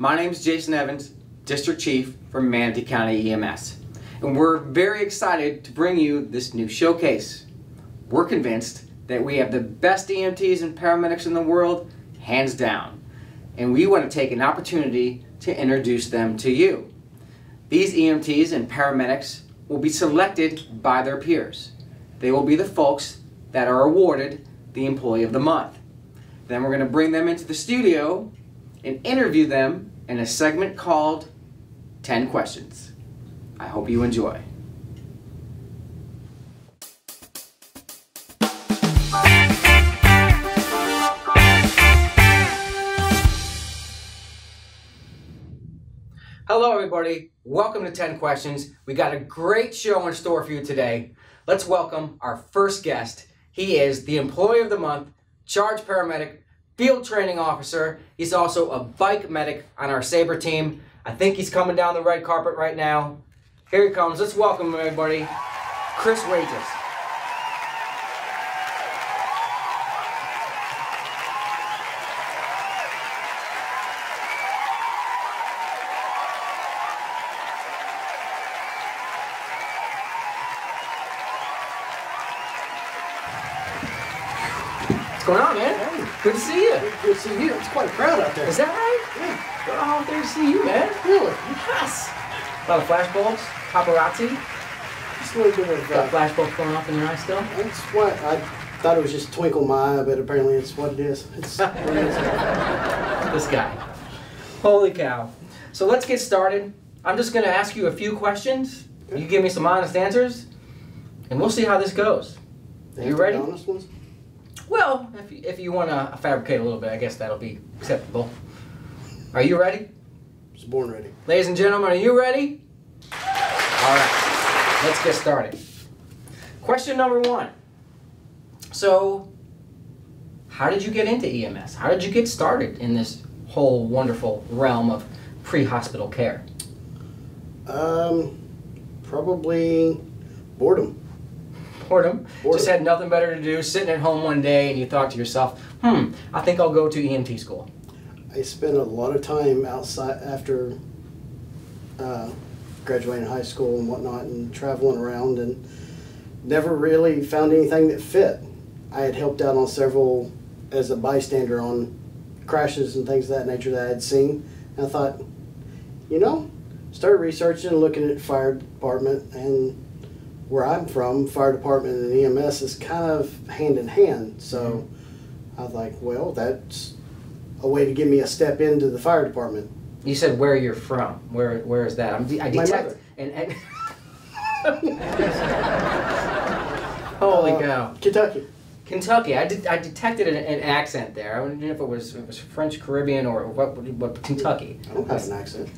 My name is Jason Evans, District Chief for Manatee County EMS. And we're very excited to bring you this new showcase. We're convinced that we have the best EMTs and paramedics in the world, hands down. And we want to take an opportunity to introduce them to you. These EMTs and paramedics will be selected by their peers. They will be the folks that are awarded the Employee of the Month. Then we're going to bring them into the studio and interview them in a segment called 10 Questions. I hope you enjoy. Hello everybody, welcome to 10 Questions. We got a great show in store for you today. Let's welcome our first guest. He is the Employee of the Month, Charge Paramedic, Field Training Officer. He's also a bike medic on our Sabre team. I think he's coming down the red carpet right now. Here he comes. Let's welcome everybody, Chris Wages. What's going on, man? Hey. Good to see you. Good to see you. It's quite a crowd out there. Is that right? Yeah. We're all there to see you, man. Really? Yes. A lot of flashbulbs, paparazzi. Just a little bit of... Got flashbulbs going off in your eye still? That's what I thought it was just twinkle my eye, but apparently it's what it is. It's what it is. This guy. Holy cow. So let's get started. I'm just going to ask you a few questions. Okay. You give me some honest answers, and we'll see how this goes. They You have to be ready? honest ones? Well, if you want to fabricate a little bit, I guess that'll be acceptable. Are you ready? Just born ready. Ladies and gentlemen, are you ready? All right, let's get started. Question number 1. So, how did you get into EMS? How did you get started in this whole wonderful realm of pre-hospital care? Probably boredom. Boredom. Just had nothing better to do, sitting at home one day, and you thought to yourself, I think I'll go to EMT school. I spent a lot of time outside after graduating high school and whatnot and traveling around and never really found anything that fit. I had helped out on several as a bystander on crashes and things of that nature that I had seen. And I thought, started researching and looking at fire department, and where I'm from, fire department and EMS is kind of hand in hand. So I was like, well, that's a way to give me a step into the fire department. You said where you're from. Where is that? I detect. And holy cow. Kentucky. Kentucky. I detected an accent there. I didn't know if it was French Caribbean or what Kentucky. I don't have an accent.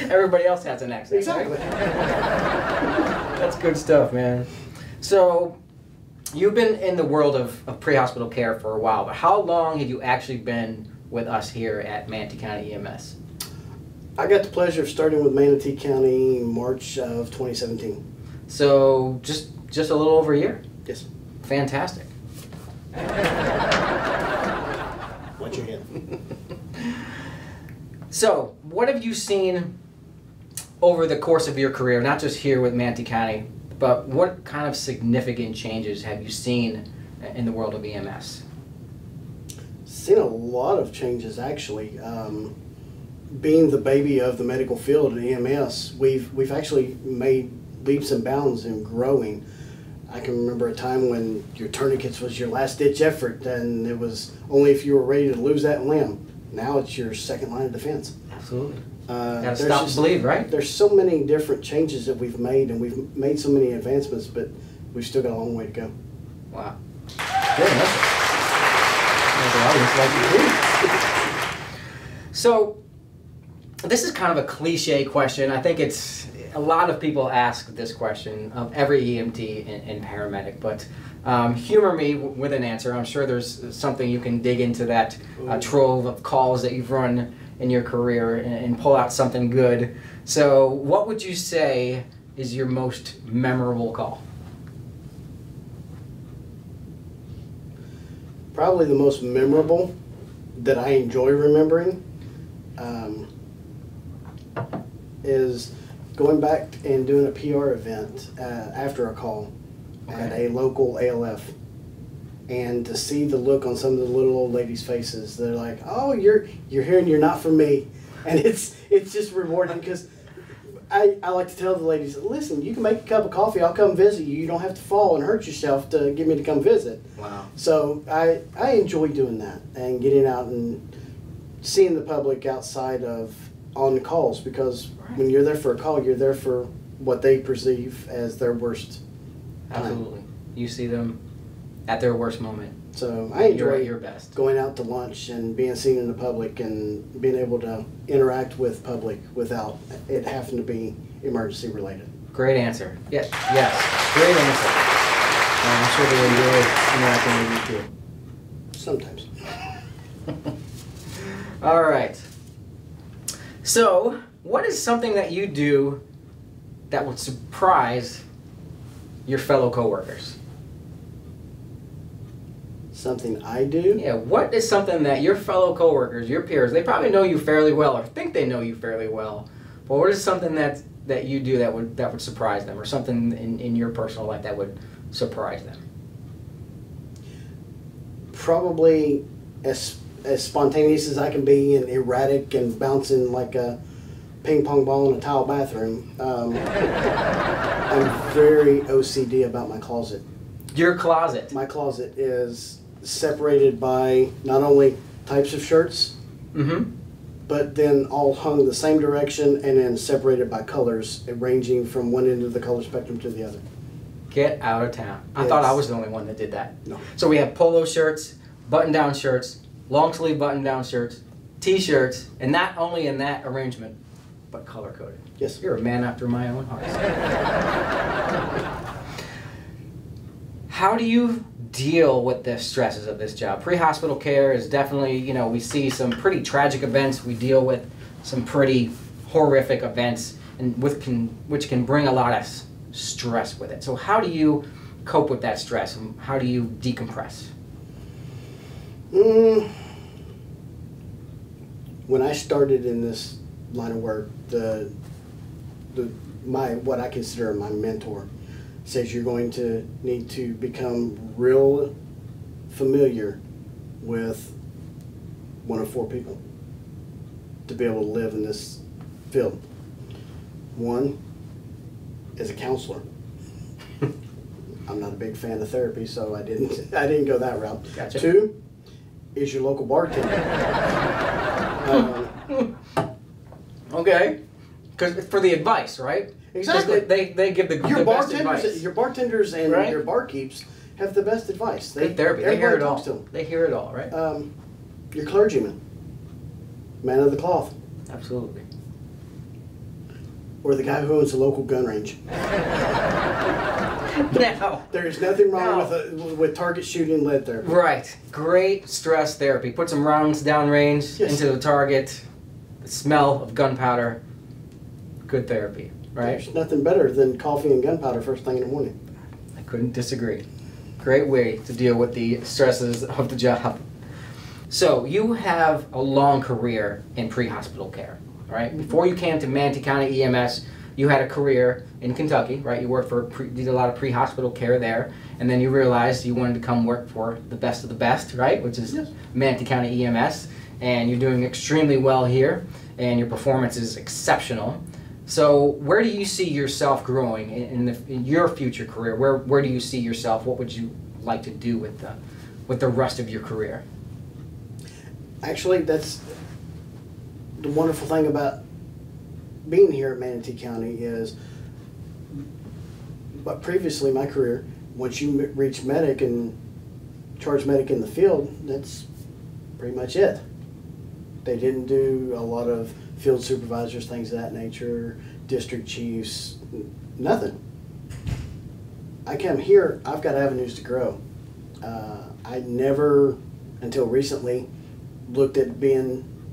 Everybody else has an accent. Exactly. Right? That's good stuff, man. So, you've been in the world of pre-hospital care for a while, but how long have you actually been with us here at Manatee County EMS? I got the pleasure of starting with Manatee County in March of 2017. So, just a little over a year? Yes. Fantastic. Watch your head. So, what have you seen over the course of your career, not just here with Manatee County, but what kind of significant changes have you seen in the world of EMS? Seen a lot of changes, actually. Being the baby of the medical field at EMS, we've actually made leaps and bounds in growing. I can remember a time when your tourniquets was your last-ditch effort, and it was only if you were ready to lose that limb. Now it's your second line of defense. Absolutely. Gotta stop to bleed, right? There's so many different changes that we've made, and we've made so many advancements, but we've still got a long way to go. Wow. Good enough. So, this is kind of a cliche question. I think it's a lot of people ask this question of every EMT and paramedic, but humor me with an answer. I'm sure there's something you can dig into that trove of calls that you've run in your career and pull out something good. So what would you say is your most memorable call? Probably the most memorable that I enjoy remembering is going back and doing a PR event after a call at a local ALF. And to see the look on some of the little old ladies' faces, they're like, "Oh, you're here and you're not for me," and it's just rewarding because I like to tell the ladies, "Listen, you can make a cup of coffee. I'll come visit you. You don't have to fall and hurt yourself to get me to come visit." Wow. So I enjoy doing that and getting out and seeing the public outside of on calls, because when you're there for a call, you're there for what they perceive as their worst time. Absolutely. You see them at their worst moment. So I enjoy You're at your best. going out to lunch and being seen in the public and being able to interact with public without it having to be emergency related. Great answer. Yes, great answer. I'm sure they enjoy interacting with you too. Sometimes. All right. So, what is something that you do that would surprise your fellow coworkers? Something I do? Yeah, what is something that your fellow coworkers, your peers, they probably know you fairly well or think they know you fairly well, but what is something that you do that would surprise them, or something in your personal life that would surprise them? Probably as spontaneous as I can be and erratic and bouncing like a ping pong ball in a tile bathroom. I'm very OCD about my closet. Your closet. My closet is separated by not only types of shirts, but then all hung the same direction and then separated by colors, ranging from one end of the color spectrum to the other. Get out of town. I thought I was the only one that did that. No. So we have polo shirts, button-down shirts, long-sleeve button-down shirts, T-shirts, and not only in that arrangement, but color-coded. Yes. You're a man after my own heart. How do you deal with the stresses of this job? Pre-hospital care is definitely, you know, we see some pretty tragic events. We deal with some pretty horrific events, and which can bring a lot of stress with it. So how do you cope with that stress, and how do you decompress? When I started in this line of work, what I consider my mentor says you're going to need to become real familiar with one of four people to be able to live in this field. One is a counselor. I'm not a big fan of therapy, so I didn't go that route. Gotcha. Two is your local bartender. Okay, because for the advice, right? Exactly. They give the best advice. Your bartenders and right? your barkeeps have the best advice. Good therapy. They hear it all. To them. They hear it all, right? Your clergyman, man of the cloth, Absolutely. or the guy who owns a local gun range. Now, There's nothing wrong with target shooting lead therapy. right. Great stress therapy. Put some rounds downrange into the target. The smell of gunpowder. Good therapy, right? There's nothing better than coffee and gunpowder first thing in the morning. I couldn't disagree. Great way to deal with the stresses of the job. So you have a long career in pre-hospital care, right? Before you came to Manatee County EMS, you had a career in Kentucky, right? You worked did a lot of pre-hospital care there, and then you realized you wanted to come work for the best of the best, right? Which is Manatee County EMS, and you're doing extremely well here, and your performance is exceptional. So where do you see yourself growing in your future career? Where do you see yourself? What would you like to do with the rest of your career? Actually, that's the wonderful thing about being here at Manatee County is, but previously my career, once you reach medic and charge medic in the field, that's pretty much it. They didn't do a lot of field supervisors, things of that nature, district chiefs, nothing. I come here, I've got avenues to grow. I never, until recently, looked at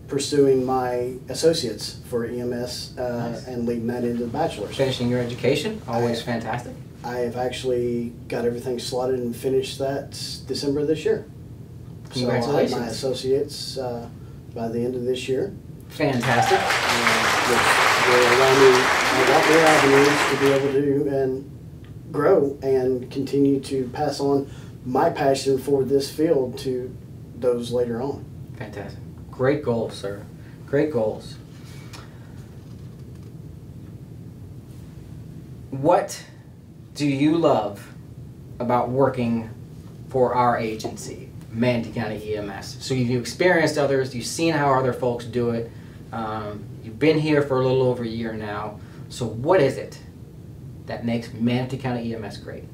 pursuing my associates for EMS Nice. and leading that into the bachelor's. Finishing your education, always fantastic. I have actually got everything slotted and finished that December of this year. So I'll have Congratulations. my associates by the end of this year. Fantastic. Which will allow me a lot more avenues to be able to and grow and continue to pass on my passion for this field to those later on. Fantastic. Great goals, sir. Great goals. What do you love about working for our agency, Manatee County EMS? So you've experienced others, you've seen how other folks do it, you've been here for a little over a year now. So what is it that makes Manatee County EMS great?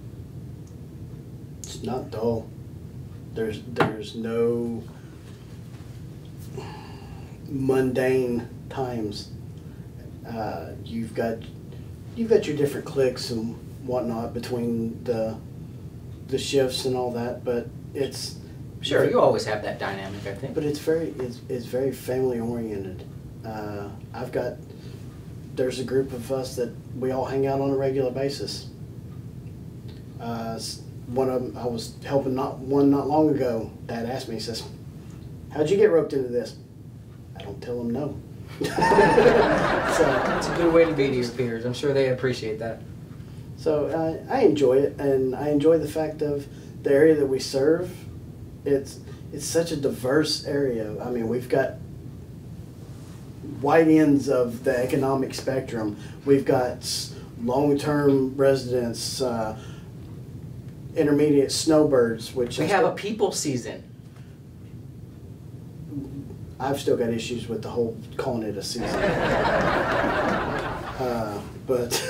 It's not dull. There's no mundane times. You've got your different cliques and whatnot between the shifts and all that, but it's sure you always have that dynamic, I think. But it's very family oriented. There's a group of us that we all hang out on a regular basis. One of them, I was helping not long ago. Dad asked me, he says, "How'd you get roped into this?" I don't tell him no. So that's a good way to be to your peers. I'm sure they appreciate that. So I enjoy it, and I enjoy the fact of the area that we serve. It's such a diverse area. I mean, we've got wide ends of the economic spectrum. We've got long-term residents, intermediate snowbirds, which we have a people season. I've still got issues with the whole calling it a season. But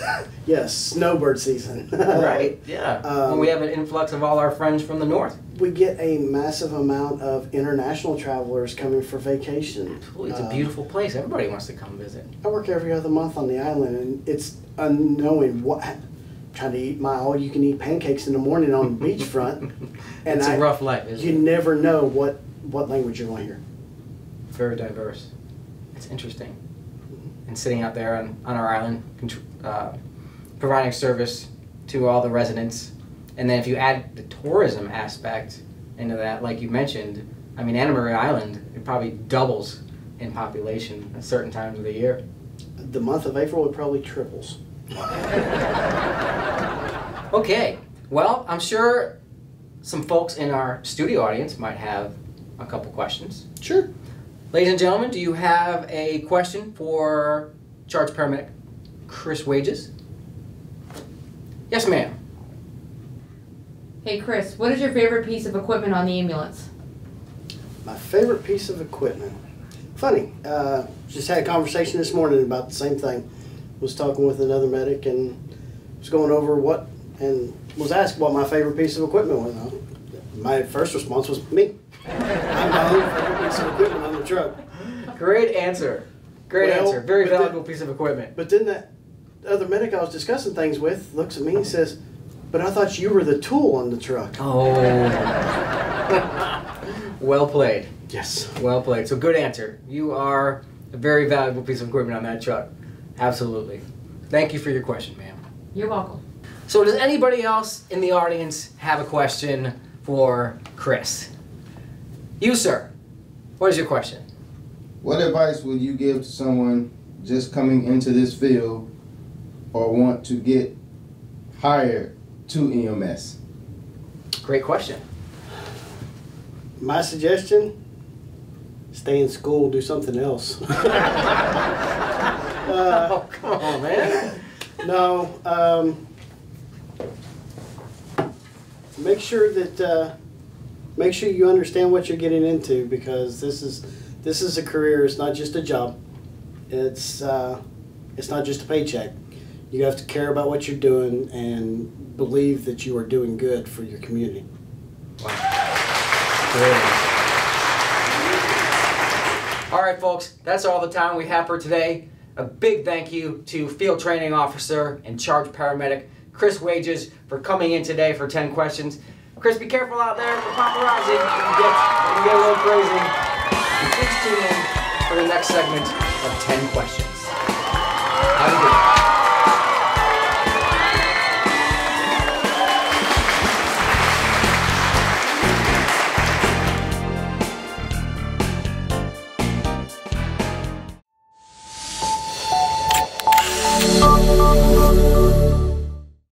yes, snowbird season. Right, yeah. When we have an influx of all our friends from the north. We get a massive amount of international travelers coming for vacation. Absolutely. It's a beautiful place. Everybody wants to come visit. I work every other month on the island, and it's unknowing trying to eat my all-you-can-eat pancakes in the morning on the beachfront. And it's a rough life, isn't it? You never know what language you're going to hear. Very diverse. It's interesting. And sitting out there on our island, providing service to all the residents. And then if you add the tourism aspect into that, like you mentioned, I mean, Anna Maria Island, it probably doubles in population at certain times of the year. The month of April, it probably triples. Okay, well, I'm sure some folks in our studio audience might have a couple questions. Sure. Ladies and gentlemen, do you have a question for Charge Paramedic Chris Wages? Yes, ma'am. Hey Chris, what is your favorite piece of equipment on the ambulance? My favorite piece of equipment. Funny, just had a conversation this morning about the same thing. Was talking with another medic and was going over and was asked what my favorite piece of equipment was. My first response was me. I'm my own favorite piece of equipment on the truck. Great answer. Great answer. Very valuable piece of equipment. But then that other medic I was discussing things with looks at me and says, "But I thought you were the tool on the truck." Oh. Well played. Yes. Well played. So good answer. You are a very valuable piece of equipment on that truck. Absolutely. Thank you for your question, ma'am. You're welcome. So does anybody else in the audience have a question for Chris? You, sir. What is your question? What advice would you give to someone just coming into this field or want to get hired to EMS? Great question. My suggestion, stay in school, do something else. Oh, come on, man. No, make sure you understand what you're getting into, because this is a career. It's not just a job. It's not just a paycheck. You have to care about what you're doing and believe that you are doing good for your community. Wow. Great. All right, folks, that's all the time we have for today. A big thank you to Field Training Officer and Charge Paramedic Chris Wages for coming in today for 10 questions. Chris, be careful out there for paparazzi. You can get a little crazy. And please tune in for the next segment of 10 questions. Have a good one.